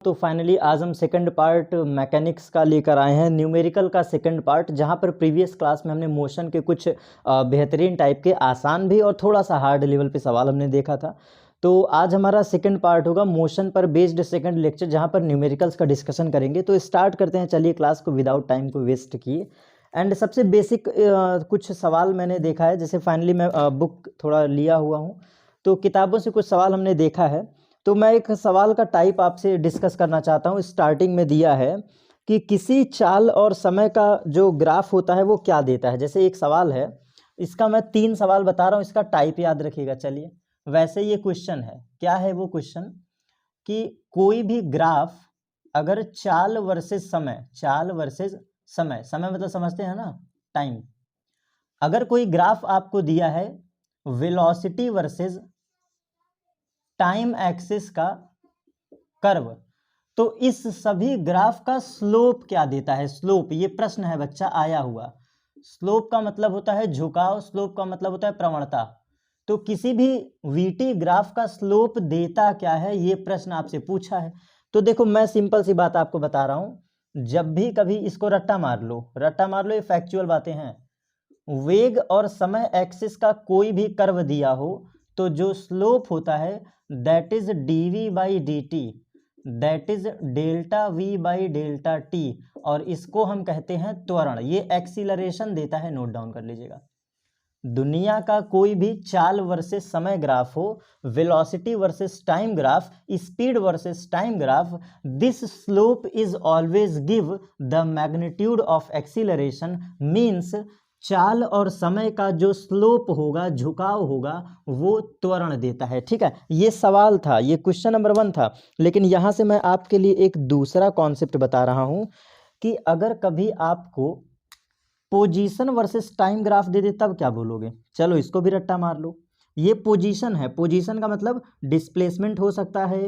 तो फाइनली आज हम सेकंड पार्ट मैकेनिक्स का लेकर आए हैं, न्यूमेरिकल का सेकंड पार्ट, जहां पर प्रीवियस क्लास में हमने मोशन के कुछ बेहतरीन टाइप के आसान भी और थोड़ा सा हार्ड लेवल पे सवाल हमने देखा था। तो आज हमारा सेकंड पार्ट होगा मोशन पर बेस्ड सेकंड लेक्चर, जहां पर न्यूमेरिकल्स का डिस्कशन करेंगे। तो स्टार्ट करते हैं, चलिए क्लास को विदाउट टाइम को वेस्ट किए। एंड सबसे बेसिक कुछ सवाल मैंने देखा है, जैसे फाइनली मैं बुक थोड़ा लिया हुआ हूँ, तो किताबों से कुछ सवाल हमने देखा है। तो मैं एक सवाल का टाइप आपसे डिस्कस करना चाहता हूँ। स्टार्टिंग में दिया है कि किसी चाल और समय का जो ग्राफ होता है वो क्या देता है। जैसे एक सवाल है, इसका मैं 3 सवाल बता रहा हूँ, इसका टाइप याद रखिएगा। चलिए, वैसे ये क्वेश्चन है, क्या है वो क्वेश्चन कि कोई भी ग्राफ अगर चाल वर्सेस समय, चाल वर्सेस समय, समय मतलब समझते हैं ना, टाइम। अगर कोई ग्राफ आपको दिया है वेलोसिटी वर्सेस टाइम एक्सिस का कर्व, तो इस सभी ग्राफ का स्लोप क्या देता है। स्लोप, ये प्रश्न है बच्चा आया हुआ। स्लोप का मतलब होता है झुकाव, स्लोप का मतलब होता है प्रवणता। तो किसी भी वीटी ग्राफ का स्लोप देता क्या है, ये प्रश्न आपसे पूछा है। तो देखो, मैं सिंपल सी बात आपको बता रहा हूं, जब भी कभी इसको रट्टा मार लो, रट्टा मार लो, ये फैक्चुअल बातें हैं। वेग और समय एक्सिस का कोई भी कर्व दिया हो, तो जो स्लोप होता है that is dv by dt, that is delta v by delta t, और इसको हम कहते हैं त्वरण। ये एक्सीलरेशन देता है, नोट डाउन कर लीजिएगा। दुनिया का कोई भी चाल वर्सेस समय ग्राफ हो, velocity versus time graph, speed versus time graph, this slope is always give the magnitude of acceleration, means चाल और समय का जो स्लोप होगा, झुकाव होगा, वो त्वरण देता है। ठीक है, ये सवाल था, ये क्वेश्चन नंबर 1 था। लेकिन यहां से मैं आपके लिए एक दूसरा कॉन्सेप्ट बता रहा हूं कि अगर कभी आपको पोजीशन वर्सेस टाइम ग्राफ दे दे, तब क्या बोलोगे। चलो इसको भी रट्टा मार लो। ये पोजीशन है, पोजीशन का मतलब डिस्प्लेसमेंट हो सकता है,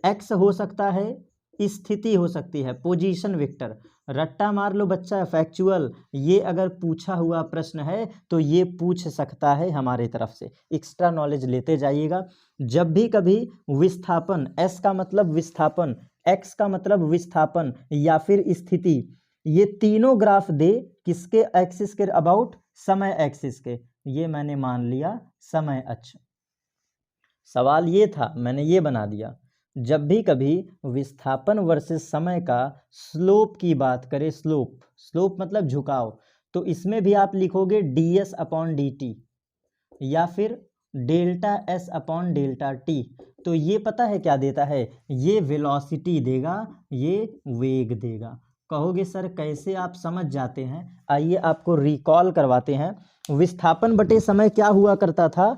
एक्स हो सकता है, स्थिति हो सकती है, पोजीशन वेक्टर। रट्टा मार लो बच्चा, फैक्चुअल। ये अगर पूछा हुआ प्रश्न है तो ये पूछ सकता है हमारे तरफ से। एक्स्ट्रा नॉलेज लेते जाइएगा। जब भी कभी विस्थापन, एस का मतलब विस्थापन, एक्स का मतलब विस्थापन, या फिर स्थिति, ये तीनों ग्राफ दे, किसके एक्सिस के अबाउट, समय एक्सिस के। ये मैंने मान लिया समय अक्ष। सवाल ये था, मैंने ये बना दिया। जब भी कभी विस्थापन वर्सेस समय का स्लोप की बात करें, स्लोप, स्लोप मतलब झुकाव, तो इसमें भी आप लिखोगे ds अपॉन dt, या फिर delta s upon delta t। तो ये पता है क्या देता है, ये वेलोसिटी देगा, ये वेग देगा। कहोगे सर कैसे आप समझ जाते हैं, आइए आपको रिकॉल करवाते हैं। विस्थापन बटे समय क्या हुआ करता था,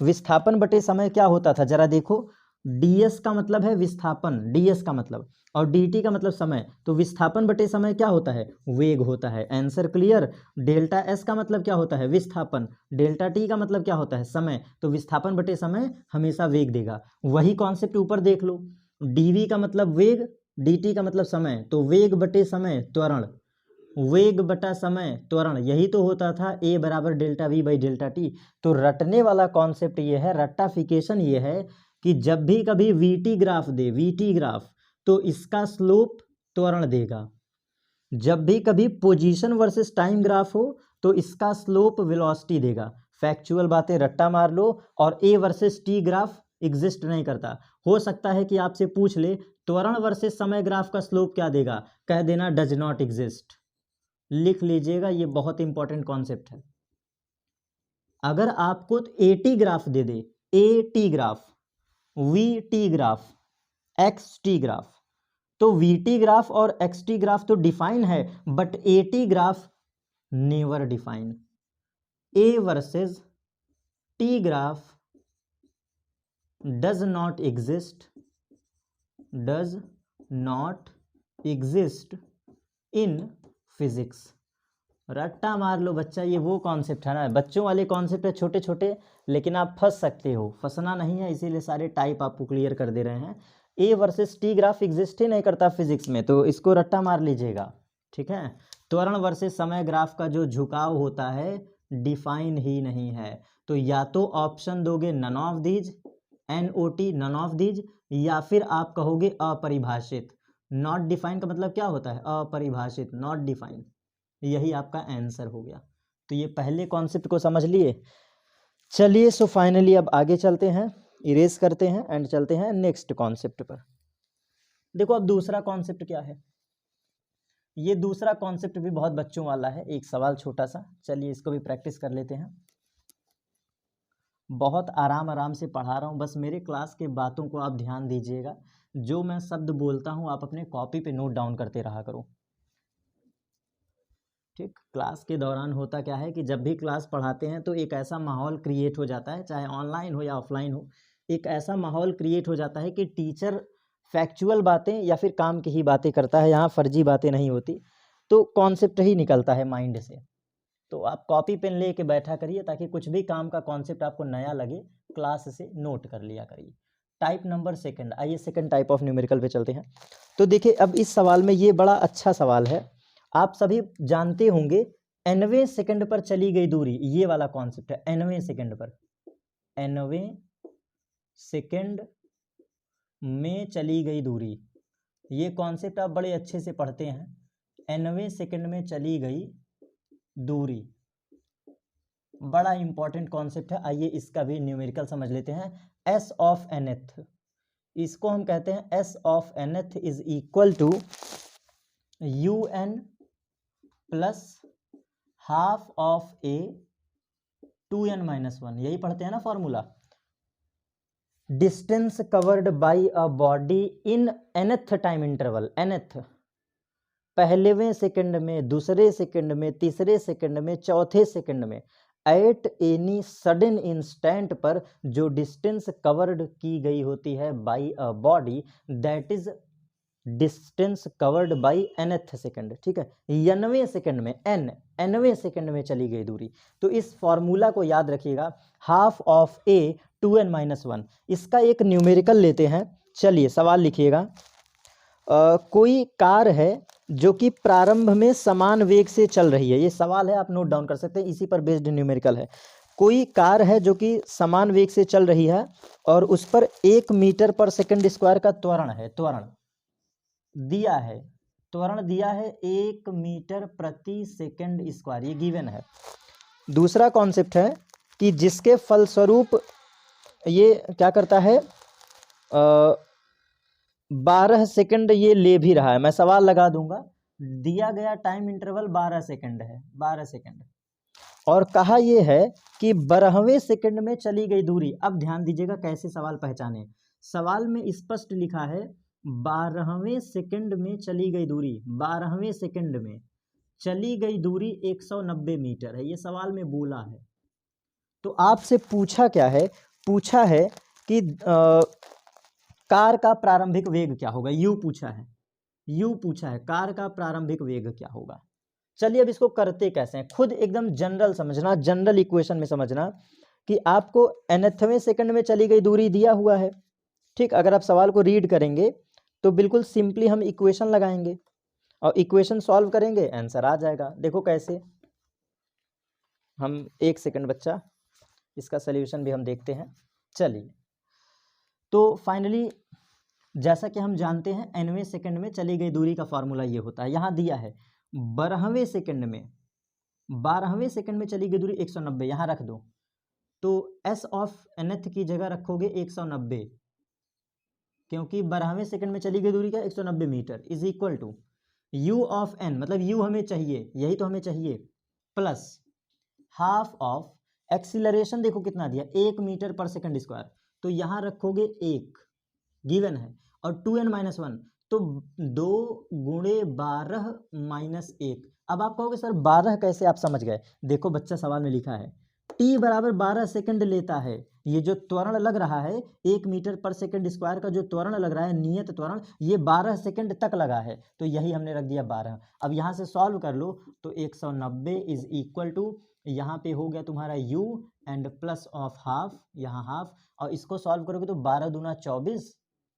विस्थापन बटे समय क्या होता था, जरा देखो। ds का मतलब है विस्थापन, ds का मतलब, और dt का मतलब समय। तो विस्थापन बटे समय क्या होता है, वेग होता है। Answer clear. डेल्टा s का मतलब क्या होता है, विस्थापन। डेल्टा t का मतलब क्या होता है, समय। तो विस्थापन बटे समय हमेशा वेग देगा। वही कॉन्सेप्ट ऊपर देख लो, dv का मतलब वेग, dt का मतलब समय, तो वेग बटे समय त्वरण, वेग बटा समय त्वरण, यही तो होता था a बराबर delta v by delta T. तो रटने वाला कॉन्सेप्ट ये है, रट्टाफिकेशन ये है कि जब भी कभी वीटी ग्राफ दे, वीटी ग्राफ, तो इसका स्लोप त्वरण देगा। जब भी कभी पोजीशन वर्सेस टाइम ग्राफ हो, तो इसका स्लोप वेलोसिटी देगा। फैक्चुअल बातें रट्टा मार लो। और ए वर्सेस टी ग्राफ एग्जिस्ट नहीं करता। हो सकता है कि आपसे पूछ ले त्वरण वर्सेस समय ग्राफ का स्लोप क्या देगा, कह देना डज नॉट एग्जिस्ट। लिख लीजिएगा, ये बहुत इंपॉर्टेंट कॉन्सेप्ट है। अगर आपको A T graph they they, A T graph, we T graph, x T graph, तो वी टी ग्राफ और एक्स टी ग्राफ तो डिफाइन है, but A T graph never define. A versus t graph does not exist, does not exist in physics. रट्टा मार लो बच्चा, ये वो concept है ना, बच्चों वाले कॉन्सेप्ट है, छोटे छोटे, लेकिन आप फंस सकते हो। फंसना नहीं है, इसीलिए सारे टाइप आपको क्लियर कर दे रहे हैं। A versus t graph exist ही नहीं करता फिजिक्स में, तो इसको रट्टा मार लीजिएगा। ठीक है, त्वरण वर्सेस समय ग्राफ का जो झुकाव होता है डिफाइन ही नहीं है। तो या तो ऑप्शन दोगे none of these, NOT none of these, या फिर आप कहोगे अपरिभाषित। नॉट डिफाइन का मतलब क्या होता है? अपरिभाषित, नॉट डिफाइन। यही आपका आंसर हो गया। तो ये पहले कॉन्सेप्ट को समझ लिए। चलिए सो फाइनली अब आगे चलते हैं, इरेज करते हैं एंड चलते हैं नेक्स्ट कॉन्सेप्ट पर। देखो अब दूसरा कॉन्सेप्ट क्या है। ये दूसरा कॉन्सेप्ट भी बहुत बच्चों वाला है, एक सवाल छोटा सा, चलिए इसको भी प्रैक्टिस कर लेते हैं। बहुत आराम आराम से पढ़ा रहा हूँ, बस मेरे क्लास के बातों को आप ध्यान दीजिएगा। जो मैं शब्द बोलता हूँ आप अपने कॉपी पे नोट डाउन करते रहा करो, ठीक। क्लास के दौरान होता क्या है कि जब भी क्लास पढ़ाते हैं तो एक ऐसा माहौल क्रिएट हो जाता है, चाहे ऑनलाइन हो या ऑफलाइन हो, एक ऐसा माहौल क्रिएट हो जाता है कि टीचर फैक्चुअल बातें या फिर काम की ही बातें करता है, यहाँ फर्जी बातें नहीं होती, तो कॉन्सेप्ट ही निकलता है माइंड से। तो आप कॉपी पेन ले के बैठा करिए ताकि कुछ भी काम का कॉन्सेप्ट आपको नया लगे, क्लास से नोट कर लिया करिए। टाइप नंबर सेकंड, आइए सेकंड टाइप ऑफ न्यूमेरिकल पे चलते हैं। तो देखिए अब इस सवाल में ये बड़ा अच्छा सवाल है, आप सभी जानते होंगे nवें सेकंड पर चली गई दूरी, ये वाला कॉन्सेप्ट है। nवें सेकंड पर, nवें सेकंड में चली गई दूरी, ये कॉन्सेप्ट आप बड़े अच्छे से पढ़ते हैं। nवें सेकंड में चली गई दूरी बड़ा इंपॉर्टेंट कॉन्सेप्ट है। आइए इसका भी न्यूमेरिकल समझ लेते हैं। s ऑफ nth, इसको हम कहते हैं s of nth is equal to un plus half of a 2n minus 1, यही पढ़ते हैं ना formula. Distance covered by a body in nth time interval, nth पहलेवें सेकंड में, दूसरे सेकंड में, तीसरे सेकंड में, चौथे सेकंड में, एट एनी सडन इंस्टेंट पर जो डिस्टेंस कवर्ड की गई होती है by a body, that is distance covered by nth second, ठीक है। nवें सेकंड में, nवें सेकंड में चली गई दूरी, तो इस फॉर्मूला को याद रखिएगा, half of a 2n minus 1। इसका एक न्यूमेरिकल लेते हैं, चलिए सवाल लिखिएगा। कोई कार है जो कि प्रारंभ में समान वेग से चल रही है, ये सवाल है, आप नोट डाउन कर सकते हैं, इसी पर बेस्ड न्यूमेरिकल है। कोई कार है जो कि समान वेग से चल रही है और उस पर 1 मीटर पर सेकंड स्क्वायर का त्वरण है, त्वरण दिया है, त्वरण दिया है 1 मीटर प्रति सेकंड स्क्वायर, ये गिवन है। दूसरा कॉन्सेप्ट है कि जिसके फलस्वरूप ये क्या करता है, 12 सेकंड ये ले भी रहा है। मैं सवाल लगा दूंगा, दिया गया टाइम इंटरवल 12 सेकंड है, 12 सेकंड, और कहा यह है कि 12वें सेकंड में चली गई दूरी। अब ध्यान दीजिएगा कैसे सवाल पहचाने, सवाल में स्पष्ट लिखा है 12वें सेकंड में चली गई दूरी, 12वें सेकंड में चली गई दूरी 190 मीटर है, ये सवाल में बोला है। तो आपसे पूछा क्या है, पूछा है कि कार का प्रारंभिक वेग क्या होगा, यू पूछा है, यू पूछा है कार का प्रारंभिक वेग क्या होगा। चलिए अब इसको करते कैसे हैं, खुद एकदम जनरल समझना, जनरल इक्वेशन में समझना कि आपको nthवें सेकंड में चली गई दूरी दिया हुआ है, ठीक। अगर आप सवाल को रीड करेंगे तो बिल्कुल सिंपली हम इक्वेशन लगाएंगे और इक्वेशन सॉल्व करेंगे, आंसर आ जाएगा। देखो कैसे, हम एक सेकंड बच्चा, इसका सल्यूशन भी हम देखते हैं। चलिए तो फाइनली जैसा कि हम जानते हैं nवें सेकंड में चली गई दूरी का फॉर्मूला ये होता है, यहाँ दिया है 12वें सेकंड में, 12वें सेकंड में चली गई दूरी 190, यहाँ रख दो, तो s ऑफ nth की जगह रखोगे 190, क्योंकि 12वें सेकंड में चली गई दूरी क्या 190 metre, is equal to u of n, मतलब u हमें चाहिए, यही तो हमें चाहिए, प्लस हाफ ऑफ एक्सीलरेशन, देखो कितना दिया 1 मीटर पर सेकंड स्क्वायर, तो यहाँ रखोगे 1 गिवन है, और 2n माइनस 1, तो 2 गुणे 12 माइनस 1। अब आप कहोगे सर 12 कैसे, आप समझ गए, देखो बच्चा सवाल में लिखा है t बराबर 12 सेकंड लेता है, ये जो त्वरण लग रहा है 1 मीटर पर सेकंड स्क्वायर का जो त्वरण लग रहा है, नियत त्वरण, ये 12 सेकंड तक लगा है, तो यही हमने रख दिया 12। अब यहाँ से सॉल्व कर लो तो 190 इज इक्वल टू, यहाँ पे हो गया तुम्हारा u and plus of half, यहाँ हाफ, और इसको सॉल्व करोगे तो 12 दूना 24,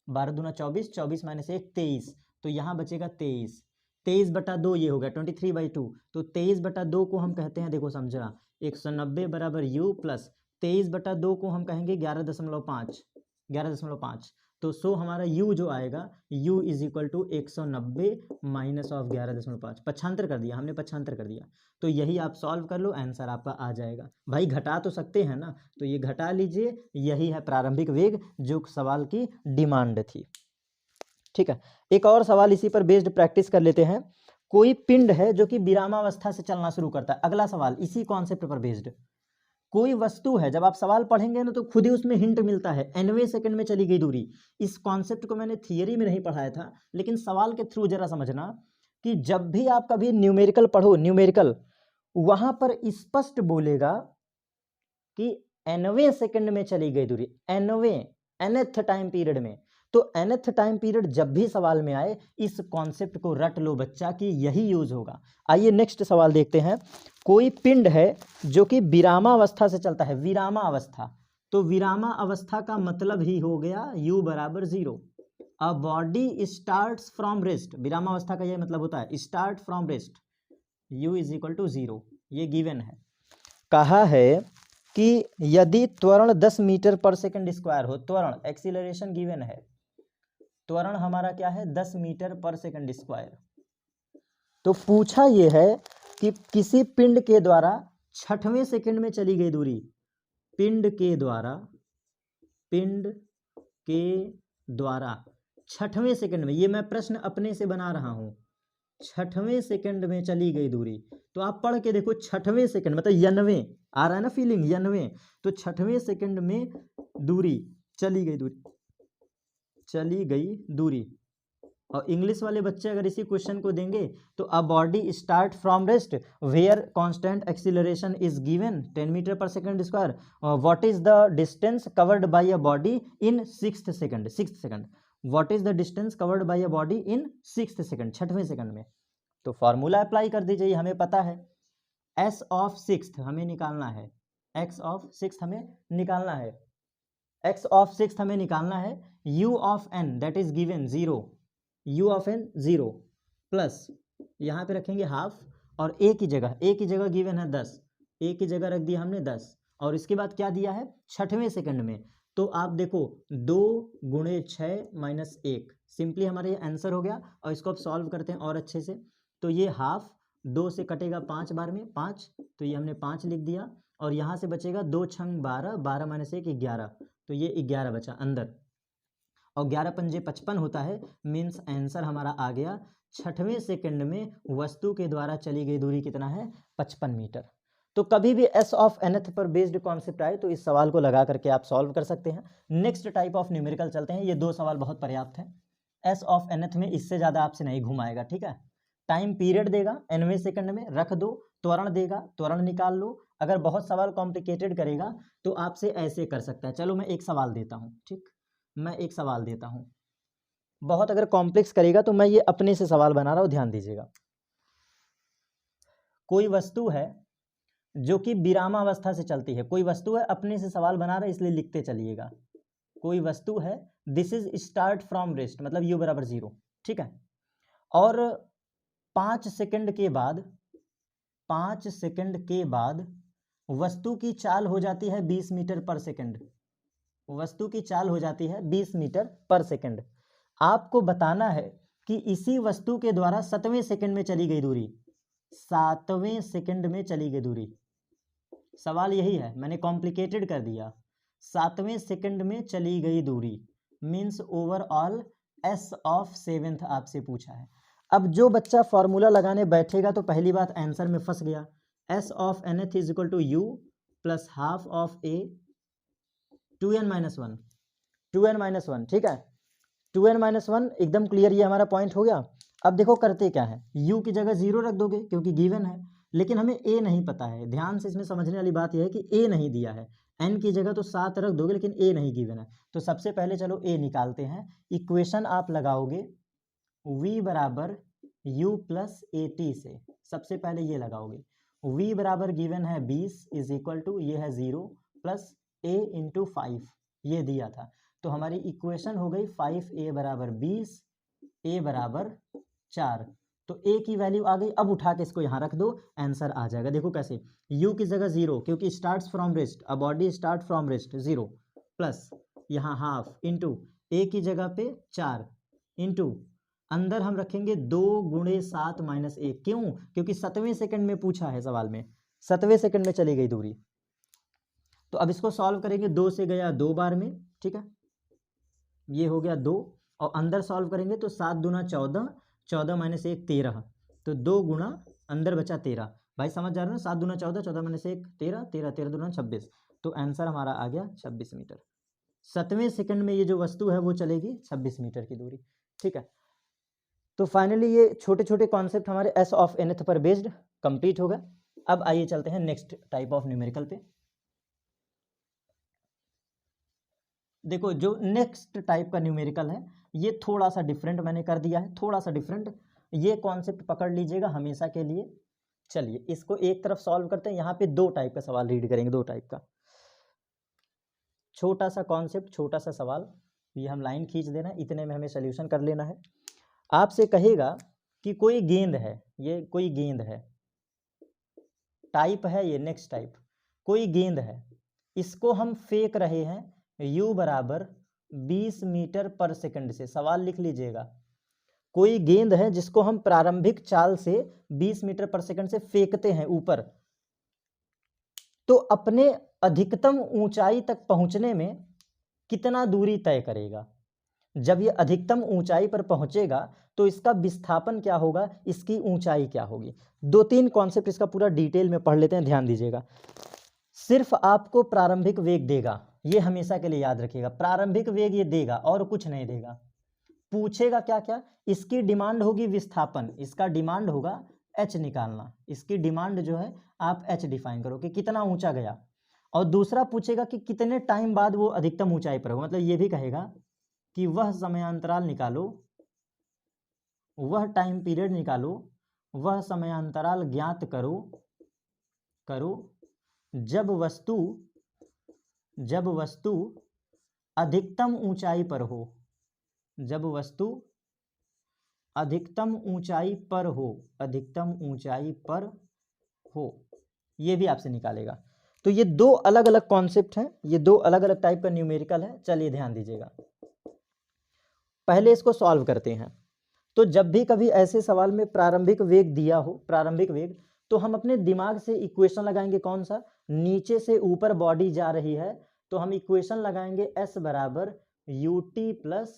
12 दूना 24, 24 माइनस 1 23, तो यहाँ बचेगा 23, 23/2 ये हो गया 23/2, तो 23/2 को हम कहते हैं, देखो समझना, 190 बराबर u प्लस 23/2 को हम कहेंगे 11.5, 11.5। तो सो हमारा u जो आएगा u is equal to 190 minus of 11.5। पक्षांतर कर दिया हमने, पक्षांतर कर दिया। तो यही आप सॉल्व कर लो, आंसर आपका आ जाएगा। भाई घटा तो सकते हैं ना, तो ये घटा लीजिए, यही है प्रारंभिक वेग जो सवाल की डिमांड थी। ठीक है, एक और सवाल इसी पर बेस्ड प्रैक्टिस कर लेते हैं। कोई पिंड है जो कि विरामावस्था से चलना शुरू करता है। अगला सवाल इसी कॉन्सेप्ट पर बेस्ड। कोई वस्तु है, जब आप सवाल पढ़ेंगे ना तो खुद ही उसमें हिंट मिलता है, 90 सेकंड में चली गई दूरी। इस कॉन्सेप्ट को मैंने थियरी में नहीं पढ़ाया था, लेकिन सवाल के थ्रू जरा समझना कि जब भी आप कभी न्यूमेरिकल पढ़ो, न्यूमेरिकल, वहां पर स्पष्ट बोलेगा कि 90 सेकंड में चली गई दूरी, 90 nth टाइम पीरियड में। तो nth टाइम पीरियड जब भी सवाल में आए, इस कॉन्सेप्ट को रट लो बच्चा कि यही यूज होगा। आइए नेक्स्ट सवाल देखते हैं। कोई पिंड है जो कि विरामावस्था से चलता है, विरामावस्था। तो विरामावस्था का मतलब ही हो गया u बराबर 0। A body starts from rest, विरामावस्था का यह मतलब होता है start from rest, u is equal to 0, ये गिवन है। कहा है कि यदि त्वरण 10 मीटर पर सेकंड स्क्वायर हो, त्वरण एक्सीलरेशन गिवन है, त्वरण हमारा क्या है 10 मीटर पर सेकंड स्क्वायर। तो पूछा यह है कि किसी पिंड के द्वारा 6वें सेकंड में चली गई दूरी, पिंड के द्वारा 6वें सेकंड में, ये मैं प्रश्न अपने से बना रहा हूं, 6वें सेकंड में चली गई दूरी। तो आप पढ़ के देखो, 6वें सेकंड मतलब 90 आ रहा है ना फीलिंग, 90। तो 6वें सेकंड में दूरी चली गई दूरी। और इंग्लिश वाले बच्चे अगर इसी क्वेश्चन को देंगे तो a body start from rest where constant acceleration is given 10 metre per second square, what is the distance covered by a body in 6th second, what is the distance covered by a body in 6th second, 6वें second में। तो formula apply कर दीजिए, हमें पता है s of 6th हमें निकालना है, x ऑफ 6th हमें निकालना है, x ऑफ 6th हमें निकालना है, u of n that is given 0, u of n 0 plus यहाँ पे रखेंगे हाफ, और a की जगह गिवन है 10, a की जगह रख दिया हमने 10, और इसके बाद क्या दिया है 6वें सेकंड में। तो आप देखो 2 गुणे 6 माइनस 1, सिंपली हमारा ये आंसर हो गया। और इसको अब सॉल्व करते हैं और अच्छे से। तो ये हाफ 2 से कटेगा 5 बार में 5, तो ये हमने 5 लिख दिया, और यहाँ से बचेगा 2 छंग 12, 12 माइनस 1 11, तो ये 11 बचा अंदर, और 11 पंजे 55 होता है, मीन्स आंसर हमारा आ गया 6वें सेकंड में वस्तु के द्वारा चली गई दूरी कितना है 55 मीटर। तो कभी भी s ऑफ nth पर बेस्ड कॉन्सेप्ट आए तो इस सवाल को लगा करके आप सॉल्व कर सकते हैं। नेक्स्ट टाइप ऑफ न्यूमेरिकल चलते हैं, ये 2 सवाल बहुत पर्याप्त हैं। s ऑफ nth में इससे ज़्यादा आपसे नहीं घुमाएगा, ठीक है। टाइम पीरियड देगा 90 सेकंड में, रख दो, त्वरण देगा, त्वरण निकाल लो। अगर बहुत सवाल कॉम्प्लिकेटेड करेगा तो आपसे ऐसे कर सकता है। चलो मैं एक सवाल देता हूँ, ठीक, मैं एक सवाल देता हूँ। बहुत अगर कॉम्प्लेक्स करेगा तो मैं ये अपने से सवाल बना रहा हूँ, ध्यान दीजिएगा। कोई वस्तु है जो कि विरामावस्था से चलती है, कोई वस्तु है, अपने से सवाल बना रहा है इसलिए लिखते चलिएगा। कोई वस्तु है, this is start from rest, मतलब u बराबर 0, ठीक है। और 5 सेकंड के बाद वस्तु की चाल हो जाती है 20 मीटर पर सेकंड, वस्तु की चाल हो जाती है 20 मीटर पर सेकंड। आपको बताना है कि इसी वस्तु के द्वारा 7वें सेकंड में चली गई दूरी, 7वें सेकंड में चली गई दूरी। सवाल यही है, मैंने कॉम्प्लिकेटेड कर दिया। 7वें सेकंड में चली गई दूरी means overall s of 7th आपसे पूछा है। अब जो बच्चा फॉर्मूला लगाने बैठेगा तो पहली बात आंसर में फंस गया। s of nth is equal to u plus half of a 2n minus 1, ठीक है। 2n माइनस 1 एकदम क्लियर, ये हमारा पॉइंट हो गया। अब देखो करते क्या है, u की जगह 0 रख दोगे क्योंकि गिवन है, लेकिन हमें a नहीं पता है। ध्यान से इसमें समझने वाली बात यह है कि a नहीं दिया है, n की जगह तो 7 रख दोगे लेकिन a नहीं गिवन है। तो सबसे पहले चलो a निकालते हैं। इक्वेशन आप लगाओगे v बराबर u प्लस at से, सबसे पहले ये लगाओगे। v बराबर गिवन है 20 इज इक्वल टू ये है 0 प्लस a इंटू 5, ये दिया था। तो हमारी इक्वेशन हो गई 5a बराबर 20, a बराबर 4। तो a की वैल्यू आ गई। अब उठा के इसको यहाँ रख दो, आंसर आ जाएगा। देखो कैसे, u की जगह 0 क्योंकि starts from rest, a body start from rest 0 plus यहाँ हाफ इंटू ए की जगह पे 4 इंटू अंदर हम रखेंगे 2 गुणे 7 माइनस 1। क्यों? क्योंकि 7वें सेकंड में पूछा है सवाल में, 7वें सेकंड में चली गई दूरी। तो अब इसको सॉल्व करेंगे, 2 से गया 2 बार में, ठीक है, ये हो गया 2, और अंदर सॉल्व करेंगे तो 7 दूना 14, 14 माइनस 1 13, तो 2 गुणा अंदर बचा 13। भाई समझ जा रहे हो, 7 दूना 14, 14 माइनस 1 13, 13 13 दूना 26, तो आंसर हमारा आ गया 26 मीटर। 7वें सेकंड में ये जो वस्तु है वो चलेगी 26 मीटर की दूरी, ठीक है। तो फाइनली ये छोटे छोटे कॉन्सेप्ट हमारे एस ऑफ nth पर बेस्ड कंप्लीट हो गए। अब आइए चलते हैं नेक्स्ट टाइप ऑफ न्यूमेरिकल पे। देखो जो नेक्स्ट टाइप का न्यूमेरिकल है ये थोड़ा सा डिफरेंट मैंने कर दिया है, थोड़ा सा डिफरेंट, ये कॉन्सेप्ट पकड़ लीजिएगा हमेशा के लिए। चलिए इसको एक तरफ सॉल्व करते हैं। यहाँ पे 2 टाइप का सवाल रीड करेंगे, 2 टाइप का, छोटा सा कॉन्सेप्ट, छोटा सा सवाल, ये हम लाइन खींच देना, इतने में हमें सोल्यूशन कर लेना है। आपसे कहेगा कि कोई गेंद है, ये कोई गेंद है, टाइप है ये नेक्स्ट टाइप, कोई गेंद है, इसको हम फेंक रहे हैं u बराबर 20 मीटर पर सेकंड से। सवाल लिख लीजिएगा, कोई गेंद है जिसको हम प्रारंभिक चाल से 20 मीटर पर सेकंड से फेंकते हैं ऊपर, तो अपने अधिकतम ऊंचाई तक पहुंचने में कितना दूरी तय करेगा। जब ये अधिकतम ऊंचाई पर पहुंचेगा तो इसका विस्थापन क्या होगा, इसकी ऊंचाई क्या होगी। 2-3 कॉन्सेप्ट इसका पूरा डिटेल में पढ़ लेते हैं, ध्यान दीजिएगा। सिर्फ आपको प्रारंभिक वेग देगा, ये हमेशा के लिए याद रखिएगा, प्रारंभिक वेग ये देगा और कुछ नहीं देगा। पूछेगा क्या क्या, इसकी डिमांड होगी विस्थापन, इसका डिमांड होगा h निकालना, इसकी डिमांड जो है आप h डिफाइन करो कि कितना ऊंचा गया। और दूसरा पूछेगा कि कितने टाइम बाद वो अधिकतम ऊंचाई पर हो, मतलब ये भी कहेगा कि वह समयांतराल निकालो, वह टाइम पीरियड निकालो, वह समयांतराल ज्ञात करो जब वस्तु अधिकतम ऊंचाई पर हो, जब वस्तु अधिकतम ऊंचाई पर हो, अधिकतम ऊंचाई पर हो, ये भी आपसे निकालेगा। तो ये 2 अलग अलग कॉन्सेप्ट हैं, ये 2 अलग अलग टाइप का न्यूमेरिकल है। चलिए ध्यान दीजिएगा, पहले इसको सॉल्व करते हैं। तो जब भी कभी ऐसे सवाल में प्रारंभिक वेग दिया हो, प्रारंभिक वेग, तो हम अपने दिमाग से इक्वेशन लगाएंगे, कौन सा, नीचे से ऊपर बॉडी जा रही है तो हम इक्वेशन लगाएंगे s बराबर ut प्लस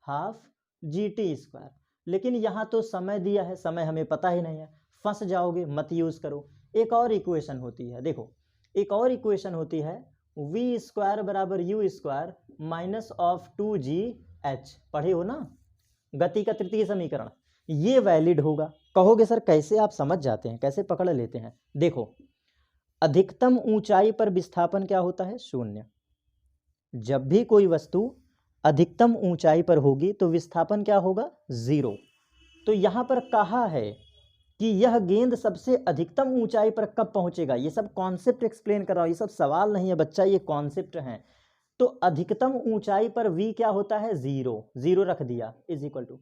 हाफ GT²। लेकिन यहाँ तो समय दिया है, समय हमें पता ही नहीं है, फंस जाओगे, मत यूज करो। एक और इक्वेशन होती है, देखो एक और इक्वेशन होती है v² बराबर u² माइनस ऑफ 2gh, पढ़े हो ना, गति का तृतीय समीकरण, ये वैलिड होगा। कहोगे सर कैसे आप समझ जाते हैं, कैसे पकड़ लेते हैं। देखो अधिकतम ऊंचाई पर विस्थापन क्या होता है, 0। जब भी कोई वस्तु अधिकतम ऊंचाई पर होगी तो विस्थापन क्या होगा, 0। तो यहां पर कहा है कि यह गेंद सबसे अधिकतम ऊंचाई पर कब पहुंचेगा। ये सब कॉन्सेप्ट एक्सप्लेन कर रहा हूं, ये सब सवाल नहीं है बच्चा, ये कॉन्सेप्ट हैं। तो अधिकतम ऊंचाई पर v क्या होता है, 0 रख दिया, इज इक्वल टू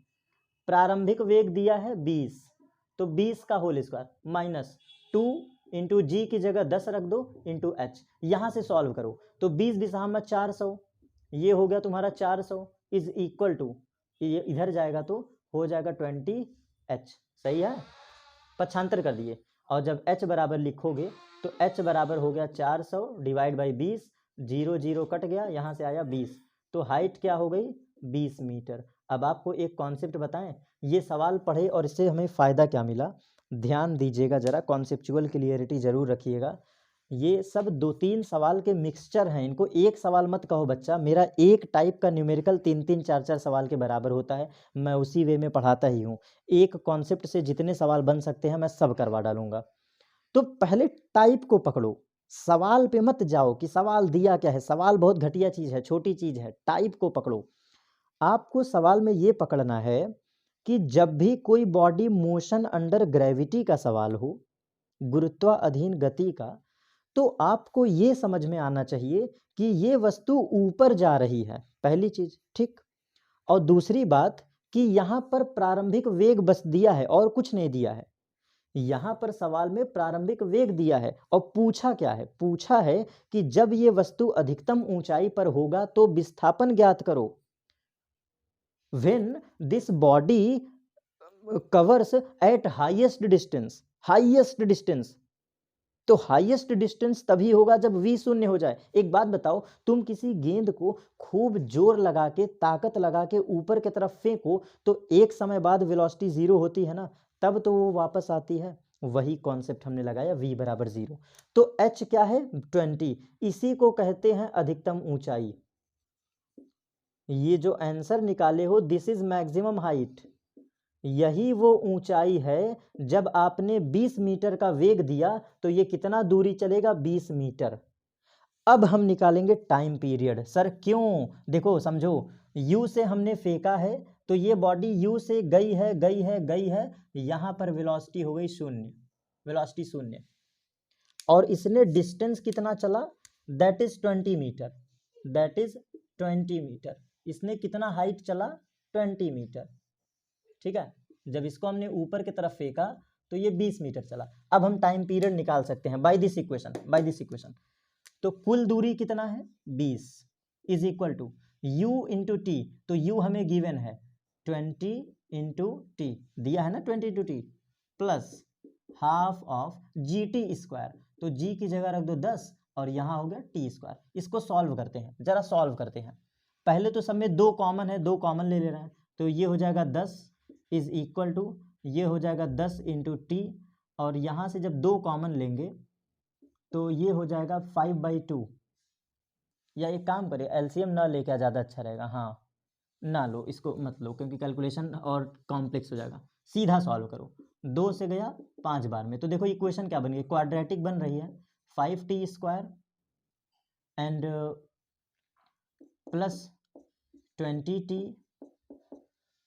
प्रारंभिक वेग दिया है 20, तो 20 का होल स्क्वायर माइनस 2 इंटू जी की जगह 10 रख दो इंटू h। यहां से सॉल्व करो तो 20 दिशा में 400, ये हो गया तुम्हारा 400 इज इक्वल टू, ये इधर जाएगा तो हो जाएगा 20h, सही है, पक्षांतर कर दिए। और जब h बराबर लिखोगे तो h बराबर हो गया 400 डिवाइड बाई 20, 0 0 कट गया, यहाँ से आया 20, तो हाइट क्या हो गई, 20 मीटर। अब आपको एक कॉन्सेप्ट बताएं, ये सवाल पढ़े और इससे हमें फ़ायदा क्या मिला, ध्यान दीजिएगा जरा, कॉन्सेप्चुअल क्लियरिटी ज़रूर रखिएगा। ये सब 2-3 सवाल के मिक्सचर हैं, इनको एक सवाल मत कहो बच्चा। मेरा एक टाइप का न्यूमेरिकल 3-3 4-4 सवाल के बराबर होता है, मैं उसी वे में पढ़ाता ही हूँ। एक कॉन्सेप्ट से जितने सवाल बन सकते हैं मैं सब करवा डालूंगा। तो पहले टाइप को पकड़ो, सवाल पे मत जाओ कि सवाल दिया क्या है, सवाल बहुत घटिया चीज़ है, छोटी चीज़ है। टाइप को पकड़ो। आपको सवाल में ये पकड़ना है कि जब भी कोई बॉडी मोशन अंडर ग्रेविटी का सवाल हो, गुरुत्वाधीन गति का, तो आपको ये समझ में आना चाहिए कि ये वस्तु ऊपर जा रही है, पहली चीज, ठीक। और दूसरी बात कि यहाँ पर प्रारंभिक वेग बस दिया है और कुछ नहीं दिया है। यहाँ पर सवाल में प्रारंभिक वेग दिया है और पूछा क्या है, पूछा है कि जब ये वस्तु अधिकतम ऊंचाई पर होगा तो विस्थापन ज्ञात करो। When this body covers eight highest distance, तो हाईएस्ट डिस्टेंस तभी होगा जब v शून्य हो जाए। एक बात बताओ, तुम किसी गेंद को खूब जोर लगा के, ताकत लगा के ऊपर की तरफ फेंको तो एक समय बाद वेलोसिटी 0 होती है ना, तब तो वो वापस आती है। वही कॉन्सेप्ट हमने लगाया, v बराबर 0। तो h क्या है, 20, इसी को कहते हैं अधिकतम ऊंचाई। ये जो आंसर निकाले हो, दिस इज मैक्सिमम हाइट, यही वो ऊंचाई है। जब आपने 20 मीटर का वेग दिया तो ये कितना दूरी चलेगा, 20 मीटर। अब हम निकालेंगे टाइम पीरियड। सर क्यों, देखो समझो, u से हमने फेंका है तो ये बॉडी u से गई है, यहां पर वेलोसिटी हो गई 0, वेलोसिटी 0, और इसने डिस्टेंस कितना चला, that is 20 metre, that is 20 metre. इसने कितना हाइट चला, 20 मीटर, ठीक है। जब इसको हमने ऊपर की तरफ फेंका तो ये 20 मीटर चला। अब हम टाइम पीरियड निकाल सकते हैं बाय दिस इक्वेशन, तो कुल दूरी कितना है, 20 is equal to u into t, तो u हमें गिवन है 20 इंटू टी, दिया है ना 20 into t, plus half of g t square, तो g की जगह रख दो 10 और यहाँ हो गया टी स्क्वायर। इसको सॉल्व करते हैं, जरा सॉल्व करते हैं। पहले तो सब में 2 कॉमन है, 2 कॉमन ले रहे हैं, तो ये हो जाएगा 10 इज इक्वल टू, ये हो जाएगा 10 इंटू टी, और यहाँ से जब 2 कॉमन लेंगे तो ये हो जाएगा 5/2, या एक काम करिए एलसीएम ना लेके ज़्यादा अच्छा रहेगा, हाँ ना लो, इसको मत लो क्योंकि कैलकुलेशन और कॉम्प्लेक्स हो जाएगा। सीधा सॉल्व करो, 2 से गया 5 बार में, तो देखो इक्वेशन क्या बन गई, क्वाड्रेटिक बन रही है, 5t square and plus 20t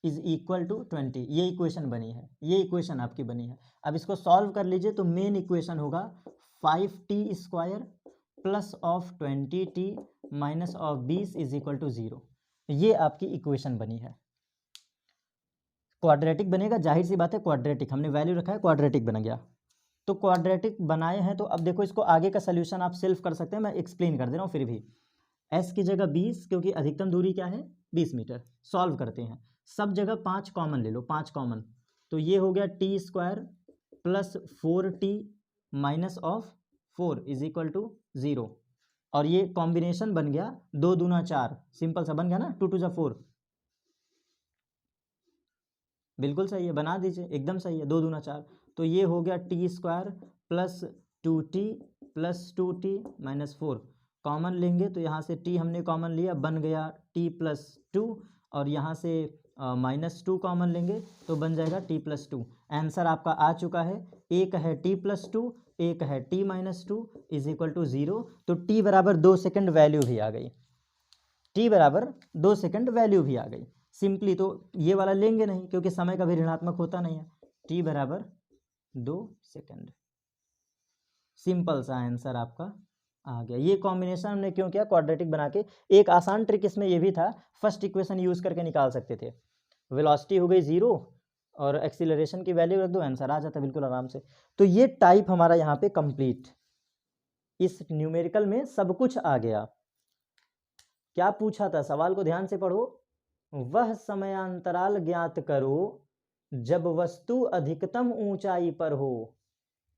is equal to 20, ये इक्वेशन बनी है, ये इक्वेशन आपकी बनी है। अब इसको सॉल्व कर लीजिए तो मेन इक्वेशन होगा 5t square plus of 20t minus of 20 is equal to 0, ये आपकी इक्वेशन बनी है। क्वाड्रेटिक बनेगा, जाहिर सी बात है क्वाड्रेटिक, हमने वैल्यू रखा है, क्वाड्रेटिक बन गया। तो क्वाड्रेटिक बनाए हैं तो अब देखो इसको आगे का सोल्यूशन आप सेल्फ कर सकते हैं, मैं एक्सप्लेन कर दे रहा हूँ फिर भी। s की जगह 20, क्योंकि अधिकतम दूरी क्या है, 20 मीटर। सॉल्व करते हैं, सब जगह 5 कॉमन ले लो, 5 कॉमन, तो ये हो गया t square plus 4t minus of 4 is equal to 0, और ये कॉम्बिनेशन बन गया 2 दूना 4, सिंपल सा बन गया ना, 2 2 जा 4, बिल्कुल सही है, बना दीजिए, एकदम सही है, 2 दूना 4, तो ये हो गया t square plus 2t plus 2t minus 4, common लेंगे तो यहाँ से t हमने कॉमन लिया, बन गया t प्लस 2, और यहाँ से माइनस 2 कॉमन लेंगे तो बन जाएगा t प्लस 2। आंसर आपका आ चुका है, एक है t प्लस 2, एक है t minus 2 is equal to 0, तो t बराबर 2 सेकेंड वैल्यू भी आ गई, t बराबर 2 सेकेंड वैल्यू भी आ गई। सिंपली तो ये वाला लेंगे नहीं क्योंकि समय का भी ऋणात्मक होता नहीं है, t बराबर 2 सेकेंड, सिंपल सा आंसर आपका आ गया। ये कॉम्बिनेशन हमने क्यों किया, क्वाड्रेटिक बना के। एक आसान ट्रिक इसमें ये भी था, फर्स्ट इक्वेशन यूज करके निकाल सकते थे, वेलोसिटी हो गई 0 और एक्सीलरेशन की वैल्यू रख दो, आंसर आ जाता बिल्कुल आराम से। तो ये टाइप हमारा यहाँ पे कंप्लीट, इस न्यूमेरिकल में सब कुछ आ गया। क्या पूछा था, सवाल को ध्यान से पढ़ो, वह समयांतराल ज्ञात करो जब वस्तु अधिकतम ऊंचाई पर हो,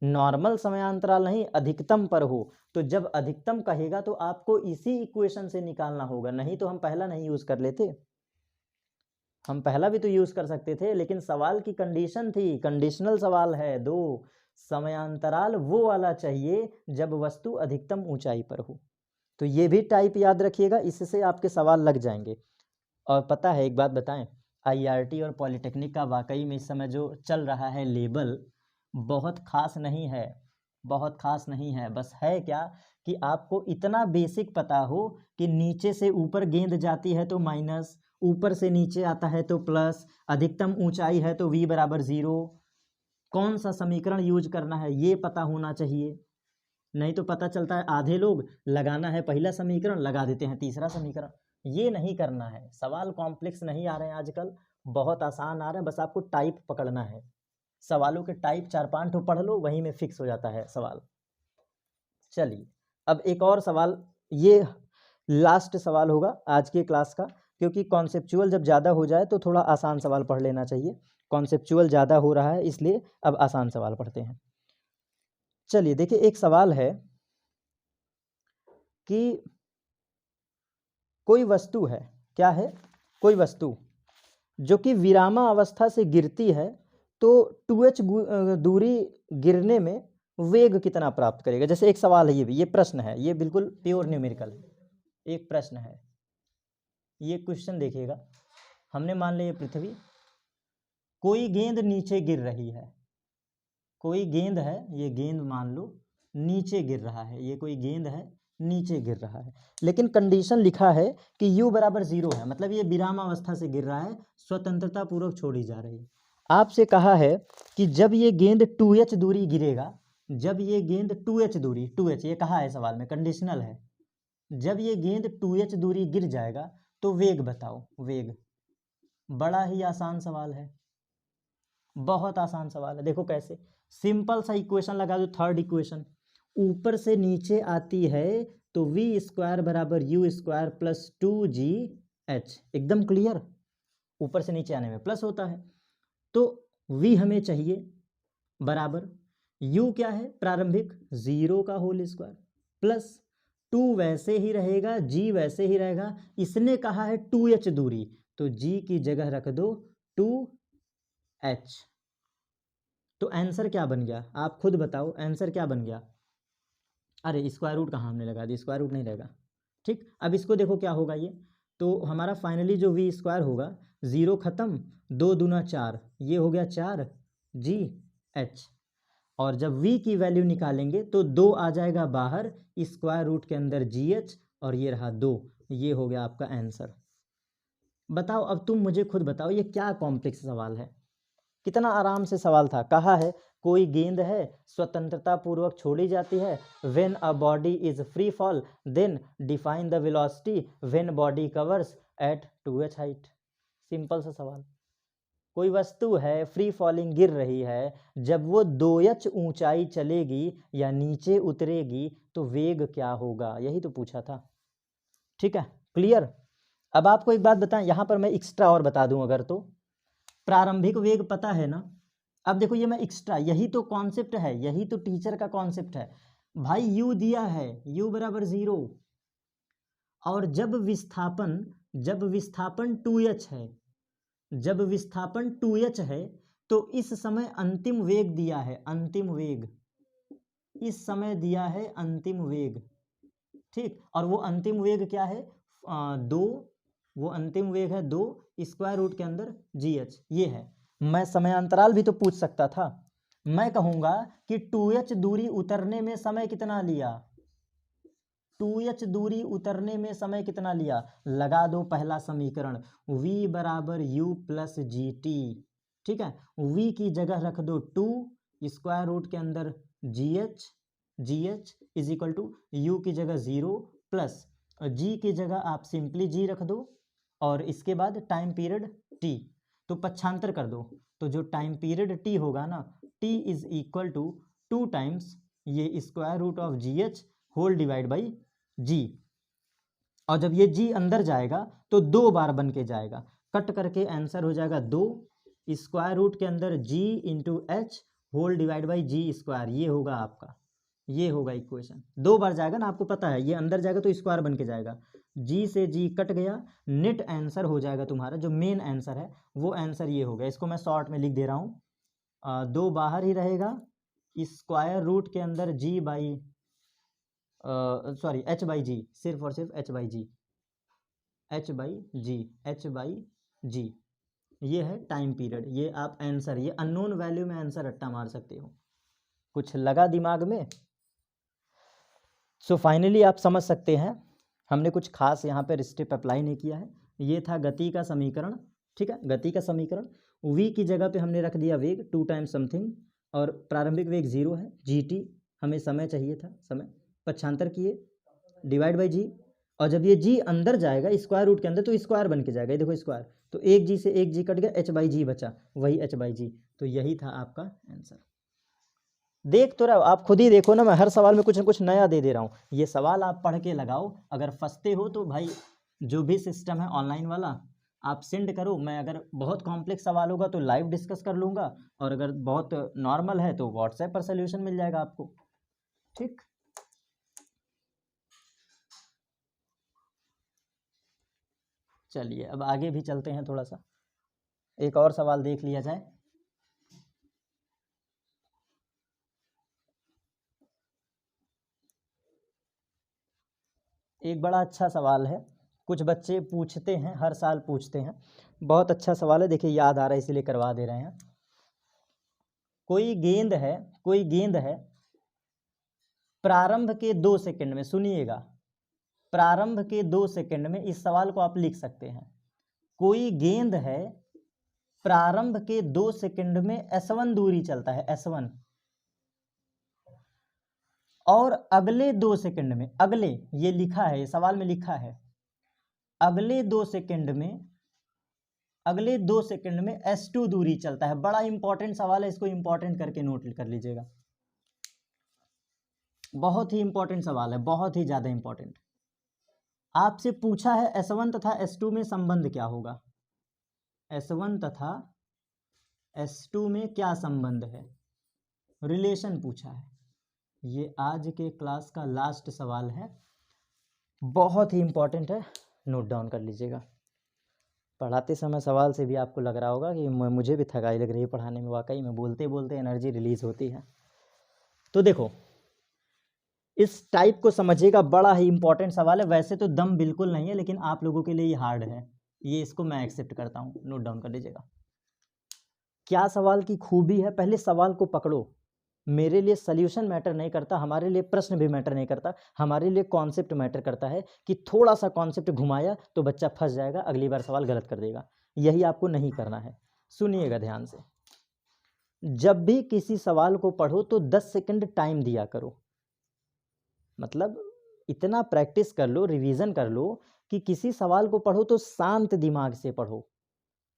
नॉर्मल समयांतराल नहीं, अधिकतम पर हो। तो जब अधिकतम कहेगा तो आपको इसी इक्वेशन से निकालना होगा, नहीं तो हम पहला नहीं यूज कर लेते, हम पहला भी तो यूज कर सकते थे, लेकिन सवाल की कंडीशन थी, कंडीशनल सवाल है, 2 समयांतराल वो वाला चाहिए जब वस्तु अधिकतम ऊंचाई पर हो। तो ये भी टाइप याद रखिएगा, इससे आपके सवाल लग जाएंगे। और पता है एक बात बताएं, आईआरटी और पॉलिटेक्निक का वाकई में इस समय जो चल रहा है लेबल बहुत खास नहीं है, बहुत खास नहीं है। बस है क्या कि आपको इतना बेसिक पता हो कि नीचे से ऊपर गेंद जाती है तो माइनस, ऊपर से नीचे आता है तो प्लस, अधिकतम ऊंचाई है तो v बराबर 0, कौन सा समीकरण यूज करना है ये पता होना चाहिए। नहीं तो पता चलता है आधे लोग लगाना है पहला समीकरण, लगा देते हैं तीसरा समीकरण, ये नहीं करना है। सवाल कॉम्प्लेक्स नहीं आ रहे हैं आजकल, बहुत आसान आ रहे हैं, बस आपको टाइप पकड़ना है। सवालों के टाइप 4-5 ठो पढ़ लो, वहीं में फिक्स हो जाता है सवाल। चलिए अब एक और सवाल, ये लास्ट सवाल होगा आज के क्लास का, क्योंकि कॉन्सेप्चुअल जब ज़्यादा हो जाए तो थोड़ा आसान सवाल पढ़ लेना चाहिए। कॉन्सेप्चुअल ज़्यादा हो रहा है इसलिए अब आसान सवाल पढ़ते हैं। चलिए देखिए, एक सवाल है कि कोई वस्तु है, क्या है, कोई वस्तु जो कि विरामावस्था से गिरती है तो 2h दूरी गिरने में वेग कितना प्राप्त करेगा। जैसे एक सवाल है, ये प्रश्न है, ये बिल्कुल प्योर न्यूमेरिकल एक प्रश्न है। ये क्वेश्चन देखिएगा, हमने मान लिया पृथ्वी, कोई गेंद नीचे गिर रही है, कोई गेंद है, ये गेंद मान लो नीचे गिर रहा है, ये कोई गेंद है नीचे गिर रहा है, लेकिन कंडीशन लिखा है कि u बराबर 0 है, मतलब ये विरामावस्था से गिर रहा है, स्वतंत्रता पूर्वक छोड़ी जा रही है। आपसे कहा है कि जब ये गेंद 2h दूरी गिरेगा, जब ये गेंद 2h दूरी, 2h ये कहा है सवाल में, कंडीशनल है, जब ये गेंद 2h दूरी गिर जाएगा तो वेग बताओ, वेग। बड़ा ही आसान सवाल है, बहुत आसान सवाल है। देखो कैसे, सिंपल सा इक्वेशन लगा दो, थर्ड इक्वेशन, ऊपर से नीचे आती है तो v² बराबर u² प्लस 2gh, एकदम क्लियर। ऊपर से नीचे आने में प्लस होता है, तो v हमें चाहिए बराबर, u क्या है प्रारंभिक, 0 का होल स्क्वायर, प्लस 2 वैसे ही रहेगा, g वैसे ही रहेगा, इसने कहा है 2h दूरी, तो g की जगह रख दो 2h। तो आंसर क्या बन गया, आप खुद बताओ आंसर क्या बन गया। अरे स्क्वायर रूट कहाँ हमने लगा दिया, स्क्वायर रूट नहीं रहेगा, ठीक। अब इसको देखो क्या होगा ये, तो हमारा फाइनली जो v² होगा, 0 खत्म, 2 दूना 4, ये हो गया 4gh, और जब v की वैल्यू निकालेंगे तो 2 आ जाएगा बाहर, स्क्वायर रूट के अंदर gh, और ये रहा 2, ये हो गया आपका आंसर। बताओ अब तुम मुझे खुद बताओ, ये क्या कॉम्प्लेक्स सवाल है, कितना आराम से सवाल था। कहा है कोई गेंद है, स्वतंत्रता पूर्वक छोड़ी जाती है, when a body is free fall then define the velocity when body covers at 2h height. Simple सा सवाल, कोई वस्तु है फ्री फॉलिंग गिर रही है, जब वो 2h ऊंचाई चलेगी या नीचे उतरेगी तो वेग क्या होगा, यही तो पूछा था। ठीक है, क्लियर। अब आपको एक बात बताएं, यहाँ पर मैं एक्स्ट्रा और बता दूं अगर, तो प्रारंभिक वेग पता है ना। अब देखो ये मैं एक्स्ट्रा, यही तो कॉन्सेप्ट है, यही तो टीचर का कॉन्सेप्ट है भाई। u दिया है, u बराबर 0, और जब विस्थापन 2h है, जब विस्थापन 2h है तो इस समय अंतिम वेग दिया है, अंतिम वेग इस समय दिया है, अंतिम वेग, ठीक। और वो अंतिम वेग क्या है, 2, वो अंतिम वेग है 2, स्क्वायर रूट के अंदर gh, ये है। मैं समय अंतराल भी तो पूछ सकता था, मैं कहूँगा कि 2h दूरी उतरने में समय कितना लिया, 2h दूरी उतरने में समय कितना लिया, लगा दो पहला समीकरण, v बराबर u प्लस gt, ठीक है। v की जगह रख दो 2, स्क्वायर रूट के अंदर gh is equal to u की जगह 0 प्लस g की जगह आप सिंपली g रख दो, और इसके बाद टाइम पीरियड t, तो पक्षांतर कर दो, तो जो टाइम पीरियड t होगा ना, t is equal to 2 times ये square root of gh whole divide by g, और जब ये g अंदर जाएगा तो 2 बार बन के जाएगा, कट करके आंसर हो जाएगा 2, स्क्वायर रूट के अंदर g into h whole divide by g square, ये होगा आपका, ये होगा इक्वेशन। 2 बार जाएगा ना, आपको पता है, ये अंदर जाएगा तो स्क्वायर बन के जाएगा, g से g कट गया, नेट आंसर हो जाएगा तुम्हारा जो मेन आंसर है, वो आंसर ये हो गया। इसको मैं शॉर्ट में लिख दे रहा हूँ, 2 बाहर ही रहेगा, स्क्वायर रूट के अंदर g by sorry h by g, सिर्फ और सिर्फ h by g, h by g, ये है टाइम पीरियड। ये आप आंसर, ये अननोन वैल्यू में आंसर रट्टा मार सकते हो, कुछ लगा दिमाग में। सो फाइनली आप समझ सकते हैं, हमने कुछ खास यहाँ पर स्टेप अप्लाई नहीं किया है। ये था गति का समीकरण, ठीक है, गति का समीकरण। v की जगह पे हमने रख दिया वेग 2 टाइम्स समथिंग, और प्रारंभिक वेग 0 है, gt हमें समय चाहिए था, समय पक्षांतर किए डिवाइड बाई जी, और जब ये जी अंदर जाएगा स्क्वायर रूट के अंदर तो स्क्वायर बन के जाएगा, ये देखो स्क्वायर, तो एक जी से एक जी कट गया, एच बाई जी बचा, वही एच बाई जी। तो यही था आपका आंसर। देख तो रहे हो आप, खुद ही देखो ना, मैं हर सवाल में कुछ ना कुछ नया दे दे रहा हूँ। ये सवाल आप पढ़ के लगाओ, अगर फंसते हो तो भाई जो भी सिस्टम है ऑनलाइन वाला आप सेंड करो, मैं अगर बहुत कॉम्प्लेक्स सवाल होगा तो लाइव डिस्कस कर लूँगा, और अगर बहुत नॉर्मल है तो व्हाट्सएप पर सोल्यूशन मिल जाएगा आपको। ठीक, चलिए अब आगे भी चलते हैं, थोड़ा सा एक और सवाल देख लिया जाए। एक बड़ा अच्छा सवाल है, कुछ बच्चे पूछते हैं, हर साल पूछते हैं, बहुत अच्छा सवाल है, देखिए याद आ रहा है इसीलिए करवा दे रहे हैं। कोई गेंद है, कोई गेंद है, प्रारंभ के 2 सेकंड में, सुनिएगा, प्रारंभ के 2 सेकंड में, इस सवाल को आप लिख सकते हैं। कोई गेंद है, प्रारंभ के 2 सेकंड में S1 दूरी चलता है, S1, और अगले 2 सेकंड में, अगले, ये लिखा है, ये सवाल में लिखा है, अगले 2 सेकंड में, अगले 2 सेकंड में S2 दूरी चलता है। बड़ा इंपॉर्टेंट सवाल है, इसको इंपॉर्टेंट करके नोट कर लीजिएगा, बहुत ही इंपॉर्टेंट सवाल है, बहुत ही ज्यादा इंपॉर्टेंट। आपसे पूछा है S1 तथा S2 में संबंध क्या होगा, S1 तथा S2 में क्या संबंध है, रिलेशन पूछा है। ये आज के क्लास का लास्ट सवाल है, बहुत ही इंपॉर्टेंट है, नोट डाउन कर लीजिएगा। पढ़ाते समय सवाल से भी आपको लग रहा होगा कि मुझे भी थकाई लग रही है पढ़ाने में, वाकई में बोलते बोलते एनर्जी रिलीज होती है। तो देखो इस टाइप को समझिएगा, बड़ा ही इंपॉर्टेंट सवाल है, वैसे तो दम बिल्कुल नहीं है, लेकिन आप लोगों के लिए ये हार्ड है, ये इसको मैं एक्सेप्ट करता हूँ, नोट डाउन कर लीजिएगा। क्या सवाल की खूबी है, पहले सवाल को पकड़ो, मेरे लिए सॉल्यूशन मैटर नहीं करता, हमारे लिए प्रश्न भी मैटर नहीं करता, हमारे लिए कॉन्सेप्ट मैटर करता है कि थोड़ा सा कॉन्सेप्ट घुमाया तो बच्चा फंस जाएगा, अगली बार सवाल गलत कर देगा, यही आपको नहीं करना है। सुनिएगा ध्यान से, जब भी किसी सवाल को पढ़ो तो 10 सेकंड टाइम दिया करो, मतलब इतना प्रैक्टिस कर लो, रिवीजन कर लो कि किसी सवाल को पढ़ो तो शांत दिमाग से पढ़ो,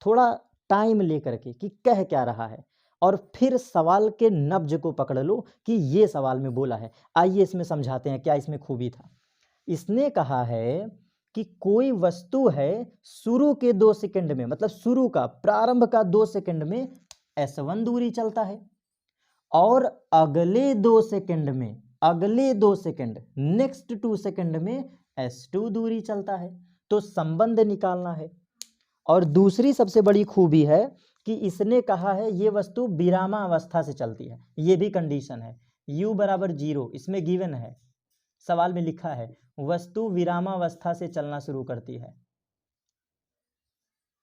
थोड़ा टाइम लेकर के कि कह क्या रहा है, और फिर सवाल के नब्ज को पकड़ लो कि ये सवाल में बोला है। आइए इसमें समझाते हैं क्या इसमें खूबी था। इसने कहा है कि कोई वस्तु है शुरू के 2 सेकंड में, मतलब शुरू का, प्रारंभ का 2 सेकंड में S1 दूरी चलता है, और अगले 2 सेकंड में, अगले 2 सेकंड, नेक्स्ट 2 सेकंड में S2 दूरी चलता है। तो संबंध निकालना है। और दूसरी सबसे बड़ी खूबी है कि इसने कहा है ये वस्तु विरामावस्था से चलती है, ये भी कंडीशन है, u बराबर 0, इसमें गिवन है, सवाल में लिखा है वस्तु विरामावस्था से चलना शुरू करती है,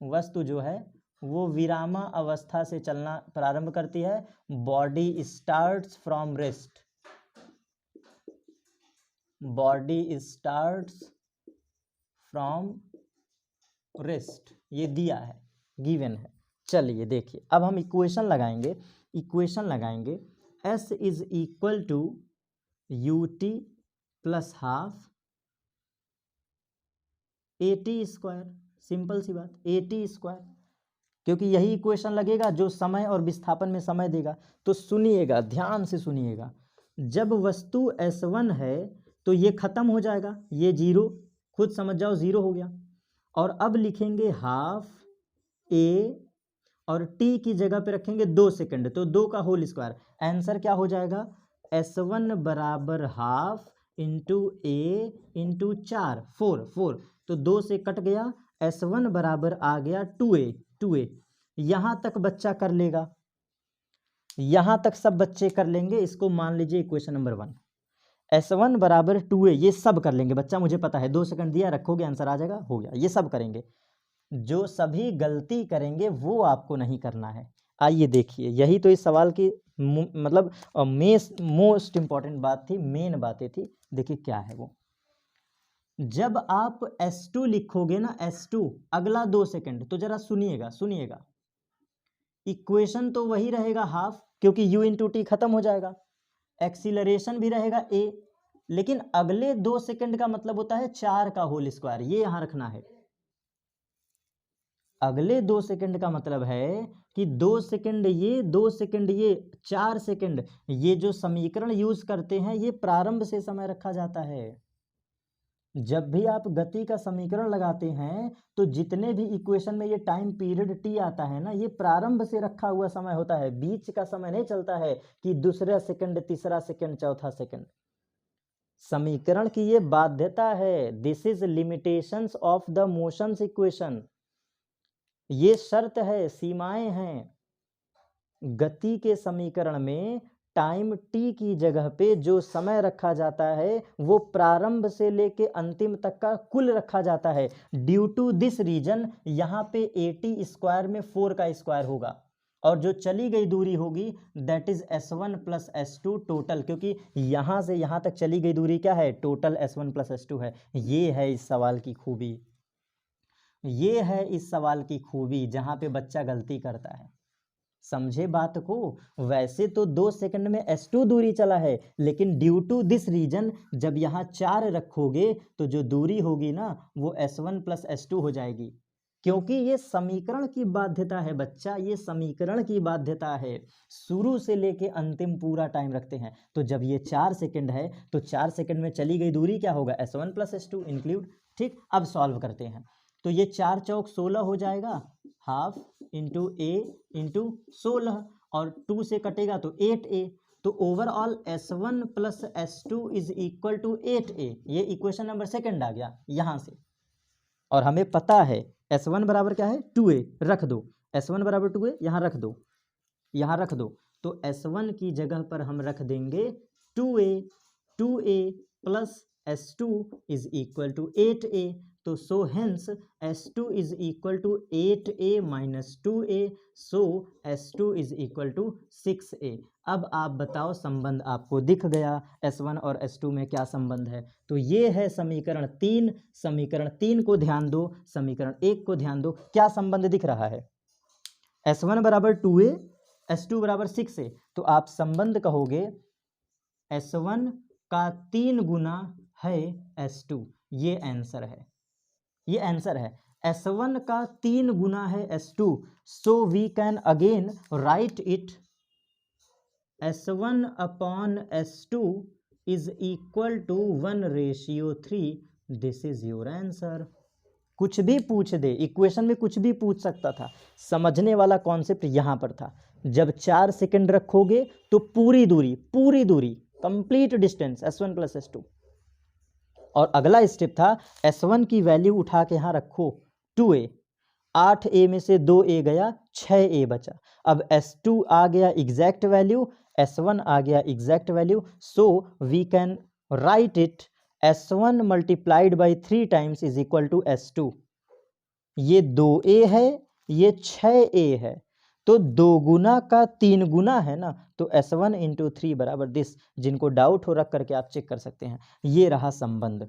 वस्तु जो है वो विरामा अवस्था से चलना प्रारंभ करती है, body starts from rest, body starts from rest, ये दिया है, गिवन है। चलिए देखिए अब हम इक्वेशन लगाएंगे, इक्वेशन लगाएंगे, S is equal to ut plus half AT square, simple सी बात, AT स्क्वायर, क्योंकि यही इक्वेशन लगेगा जो समय और विस्थापन में समय देगा। तो सुनिएगा, ध्यान से सुनिएगा, जब वस्तु S1 है तो ये खत्म हो जाएगा, ये 0, खुद समझ जाओ 0 हो गया, और अब लिखेंगे हाफ A और t की जगह पे रखेंगे 2 सेकंड, तो 2 का होल स्क्वायर, आंसर क्या हो जाएगा, S1 बराबर हाफ इंटू A इंटू 4, 4, तो 2 से कट गया, S1 बराबर आ गया 2A। यहाँ तक बच्चा कर लेगा, यहाँ तक सब बच्चे कर लेंगे, इसको मान लीजिए इक्वेशन नंबर 1, S1 बराबर 2A, ये सब कर लेंगे बच्चा, मुझे पता है, 2 सेकंड दिया, रखोगे आंसर आ जाएगा, हो गया, ये सब करेंगे। जो सभी गलती करेंगे वो आपको नहीं करना है। आइए देखिए, यही तो इस सवाल की मतलब मोस्ट इंपॉर्टेंट बात थी, मेन बातें थी। देखिए क्या है वो, जब आप S2 लिखोगे ना, S2 अगला 2 सेकंड, तो जरा सुनिएगा, सुनिएगा, इक्वेशन तो वही रहेगा हाफ, क्योंकि u इंटू टी खत्म हो जाएगा, एक्सीलरेशन भी रहेगा a, लेकिन अगले 2 सेकंड का मतलब होता है 4 का होल स्क्वायर, ये यहां रखना है। अगले 2 सेकंड का मतलब है कि 2 सेकंड ये, 2 सेकंड ये, 4 सेकंड। ये जो समीकरण यूज करते हैं ये प्रारंभ से समय रखा जाता है। जब भी आप गति का समीकरण लगाते हैं तो जितने भी इक्वेशन में ये टाइम पीरियड टी आता है ना, ये प्रारंभ से रखा हुआ समय होता है, बीच का समय नहीं चलता है कि दूसरा सेकंड, तीसरा सेकंड, चौथा सेकंड। समीकरण की ये बाध्यता है, this is limitations of the motions equation. ये शर्त है, सीमाएं हैं। गति के समीकरण में टाइम टी की जगह पे जो समय रखा जाता है वो प्रारंभ से लेके अंतिम तक का कुल रखा जाता है। ड्यू टू दिस रीजन यहाँ पे 80 स्क्वायर में 4 का स्क्वायर होगा और जो चली गई दूरी होगी that is S1 plus S2 total, क्योंकि यहाँ से यहाँ तक चली गई दूरी क्या है, टोटल S1 प्लस S2 है। ये है इस सवाल की खूबी, ये है इस सवाल की खूबी जहाँ पे बच्चा गलती करता है। समझे बात को। वैसे तो 2 सेकंड में S2 दूरी चला है, लेकिन ड्यू टू दिस रीजन जब यहाँ 4 रखोगे तो जो दूरी होगी ना वो S1 प्लस S2 हो जाएगी, क्योंकि ये समीकरण की बाध्यता है बच्चा, ये समीकरण की बाध्यता है। शुरू से लेके अंतिम पूरा टाइम रखते हैं। तो जब ये 4 सेकंड है तो 4 सेकंड में चली गई दूरी क्या होगा, S1 प्लस S2 इंक्लूड। ठीक, अब सॉल्व करते हैं। तो ये 4 चौक 16 हो जाएगा, हाफ इंटू ए इंटू 16, और 2 से कटेगा तो 8a। तो overall S1 plus S2 is equal to 8a। ये इक्वेशन नंबर सेकंड आ गया यहाँ से। और हमें पता है S1 बराबर क्या है, 2a। रख दो S1 बराबर 2a, यहाँ रख दो, यहाँ रख दो। तो S1 की जगह पर हम रख देंगे 2a plus S2 is equal to 8a। तो so hence S2 is equal to 8a minus 2a, so S2 is equal to 6a। अब आप बताओ, संबंध आपको दिख गया, S1 और S2 में क्या संबंध है। तो ये है समीकरण 3। समीकरण 3 को ध्यान दो, समीकरण 1 को ध्यान दो, क्या संबंध दिख रहा है। S1 बराबर 2a, S2 बराबर 6a। तो आप संबंध कहोगे S1 का 3 गुना है S2। ये आंसर है, ये आंसर है। S1 का 3 गुना है S2, so we can again write it S1 upon S2 is equal to 1:3। This is your answer. कुछ भी पूछ दे, इक्वेशन में कुछ भी पूछ सकता था। समझने वाला कॉन्सेप्ट यहाँ पर था, जब 4 सेकंड रखोगे तो पूरी दूरी complete distance S1 plus S2। और अगला स्टेप था S1 की वैल्यू उठा के यहाँ रखो 2a, 8a में से 2a गया, 6a बचा। अब S2 आ गया एग्जैक्ट वैल्यू, S1 आ गया exact value, so we can write it S1 multiplied by 3 times is equal to S2। ये 2a है, ये 6a है, तो 2 गुना का 3 गुना है ना, तो S1 इंटू 3 बराबर दिस। जिनको डाउट हो रख करके आप चेक कर सकते हैं। ये रहा संबंध।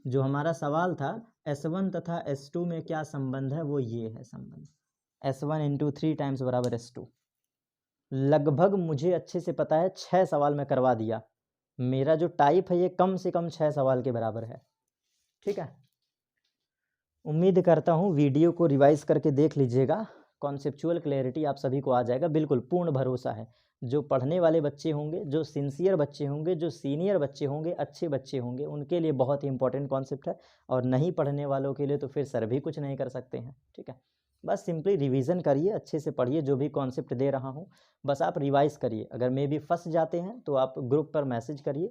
जो हमारा सवाल था S1 तथा S2 में क्या संबंध है, वो ये है संबंध, S1 इंटू 3 टाइम्स बराबर S2। लगभग मुझे अच्छे से पता है 6 सवाल मैं करवा दिया। मेरा जो टाइप है ये कम से कम 6 सवाल के बराबर है। ठीक है, उम्मीद करता हूँ वीडियो को रिवाइज करके देख लीजिएगा, कॉन्सेप्चुअल क्लैरिटी आप सभी को आ जाएगा। बिल्कुल पूर्ण भरोसा है, जो पढ़ने वाले बच्चे होंगे, जो सिंसियर बच्चे होंगे, जो सीनियर बच्चे होंगे, अच्छे बच्चे होंगे, उनके लिए बहुत ही इंपॉर्टेंट कॉन्सेप्ट है। और नहीं पढ़ने वालों के लिए तो फिर सर भी कुछ नहीं कर सकते हैं। ठीक है, बस सिंपली रिवीजन करिए, अच्छे से पढ़िए, जो भी कॉन्सेप्ट दे रहा हूँ बस आप रिवाइज करिए। अगर मे भी फंस जाते हैं तो आप ग्रुप पर मैसेज करिए,